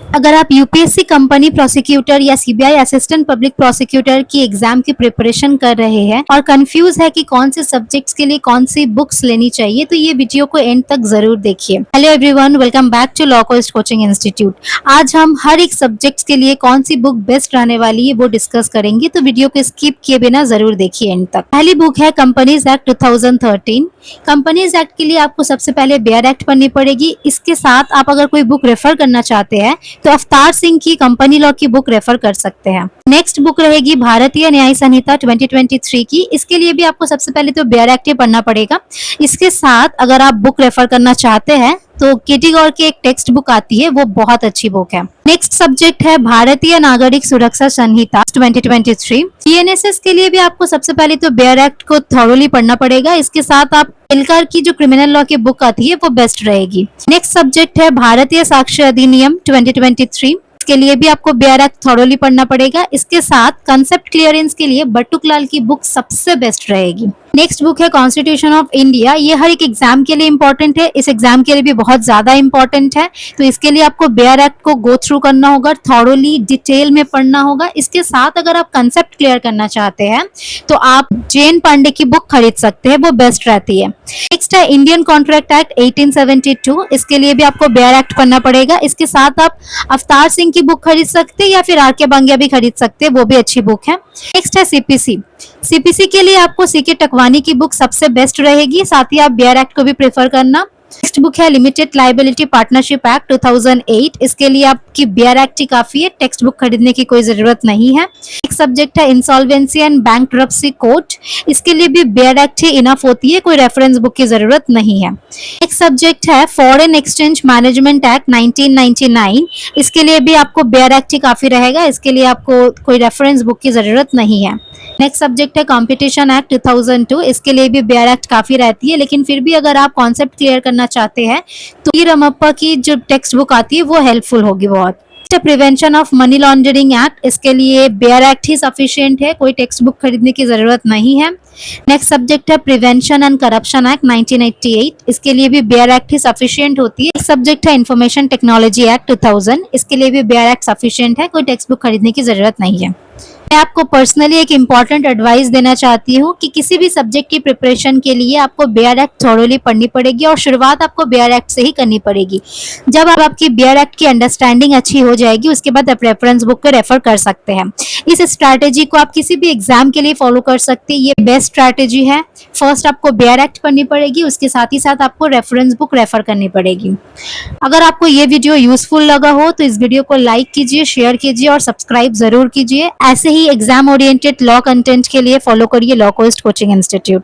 अगर आप UPSC company prosecutor या सीबीआई असिस्टेंट पब्लिक प्रोसिक्यूटर की एग्जाम की प्रिपरेशन कर रहे हैं और कंफ्यूज है कि कौन से सब्जेक्ट्स के लिए कौन सी बुक्स लेनी चाहिए, तो ये वीडियो को एंड तक जरूर देखिए। Hello everyone, welcome back to law coast coaching institute. आज हम हर एक सब्जेक्ट्स के लिए कौन सी बुक बेस्ट रहने वाली है वो डिस्कस करेंगे, तो वीडियो को स्किप किए बिना जरूर देखिए एंड तक। पहली बुक है कंपनीज एक्ट 2013। कंपनीज एक्ट के लिए आपको सबसे पहले बेयर एक्ट पढ़नी पड़ेगी। इसके साथ आप अगर कोई बुक रेफर करना चाहते हैं तो अवतार सिंह की कंपनी लॉ की बुक रेफर कर सकते हैं। नेक्स्ट बुक रहेगी भारतीय न्याय संहिता 2023 की। इसके लिए भी आपको सबसे पहले तो बेयर एक्ट ही पढ़ना पड़ेगा। इसके साथ अगर आप बुक रेफर करना चाहते हैं तो केटी गौर की एक टेक्स्ट बुक आती है, वो बहुत अच्छी बुक है। नेक्स्ट सब्जेक्ट है भारतीय नागरिक सुरक्षा संहिता 2023। सीएनएसएस के लिए भी आपको सबसे पहले तो बेयर एक्ट को थॉरोली पढ़ना पड़ेगा। इसके साथ आप एलकार की जो क्रिमिनल लॉ की बुक आती है वो बेस्ट रहेगी। नेक्स्ट सब्जेक्ट है भारतीय साक्ष्य अधिनियम 2023। इसके लिए भी आपको बेयर एक्ट थॉरोली पढ़ना पड़ेगा। इसके साथ कंसेप्ट क्लियरेंस के लिए बटुकलाल की बुक सबसे बेस्ट रहेगी। नेक्स्ट बुक है कॉन्स्टिट्यूशन ऑफ इंडिया। ये हर एक एग्जाम के लिए इंपॉर्टेंट है, इस एग्जाम के लिए भी बहुत ज्यादा इंपॉर्टेंट है। तो इसके लिए आपको बेयर एक्ट को गो थ्रू करना होगा, थॉरोली डिटेल में पढ़ना होगा। इसके साथ अगर आप कंसेप्ट क्लियर करना चाहते हैं तो आप जैन पांडे की बुक खरीद सकते हैं, वो बेस्ट रहती है। नेक्स्ट है इंडियन कॉन्ट्रैक्ट एक्ट 1872। इसके लिए भी आपको बेयर एक्ट पढ़ना पड़ेगा। इसके साथ आप अवतार सिंह की बुक खरीद सकते हैं या फिर आर के बांग्या भी खरीद सकते हैं, वो भी अच्छी बुक है। नेक्स्ट है सीपीसी। सीपीसी के लिए आपको सीके टकवानी की बुक सबसे बेस्ट रहेगी, साथ ही आप बेयर एक्ट को भी प्रेफर करना। नेक्स्ट बुक है लिमिटेड लायबिलिटी पार्टनरशिप एक्ट 2008। इसके लिए आपकी बेयर एक्ट ही काफी है, टेक्स्ट बुक खरीदने की कोई जरूरत नहीं है। एक सब्जेक्ट है इंसॉल्वेंसी एंड बैंक्रप्सी कोर्ट। इसके लिए भी बेयर एक्ट ही इनफ होती है, कोई रेफरेंस बुक की जरूरत नहीं है। एक सब्जेक्ट है फॉरेन एक्सचेंज मैनेजमेंट एक्ट 1999। इसके लिए भी आपको बेयर एक्ट ही काफी रहेगा, इसके लिए आपको कोई रेफरेंस बुक की जरूरत नहीं है। नेक्स्ट सब्जेक्ट है कंपटीशन एक्ट 2002। इसके लिए भी बेयर एक्ट काफी रहती है, लेकिन फिर भी अगर आप कॉन्सेप्ट क्लियर करना चाहते हैं तो ये रमप्पा की जो टेक्स्ट बुक आती है वो हेल्पफुल होगी बहुत। Prevention of money laundering act. इसके लिए बेयर एक्ट ही सफिशिएंट है, कोई टेक्स्ट बुक खरीदने की जरूरत नहीं है। नेक्स्ट सब्जेक्ट है प्रिवेंशन एंड करप्शन एक्ट 1988। इसके लिए भी बेयर एक्ट ही सफिशिएंट होती है। एक सब्जेक्ट है इंफॉर्मेशन टेक्नोलॉजी एक्ट 2000। इसके लिए भी बेयर एक्ट सफिशिएंट है, कोई टेक्स्ट बुक खरीदने की जरूरत नहीं है। मैं आपको पर्सनली एक इम्पॉर्टेंट एडवाइस देना चाहती हूँ कि किसी भी सब्जेक्ट की प्रिपरेशन के लिए आपको बेयर एक्ट थॉरोली पढ़नी पड़ेगी और शुरुआत आपको बेयर एक्ट से ही करनी पड़ेगी। जब आप आपकी बेयर एक्ट की अंडरस्टैंडिंग अच्छी हो जाएगी उसके बाद आप रेफरेंस बुक को रेफर कर सकते हैं। इस स्ट्रैटेजी को आप किसी भी एग्जाम के लिए फॉलो कर सकते हैं, ये बेस्ट स्ट्रैटेजी है। फर्स्ट आपको बेयर एक्ट पढ़नी पड़ेगी, उसके साथ ही साथ आपको रेफरेंस बुक रेफर करनी पड़ेगी। अगर आपको ये वीडियो यूजफुल लगा हो तो इस वीडियो को लाइक कीजिए, शेयर कीजिए और सब्सक्राइब जरूर कीजिए। ऐसे ही एग्जाम ओरिएंटेड लॉ कंटेंट के लिए फॉलो करिए लॉ कोस्ट कोचिंग इंस्टीट्यूट।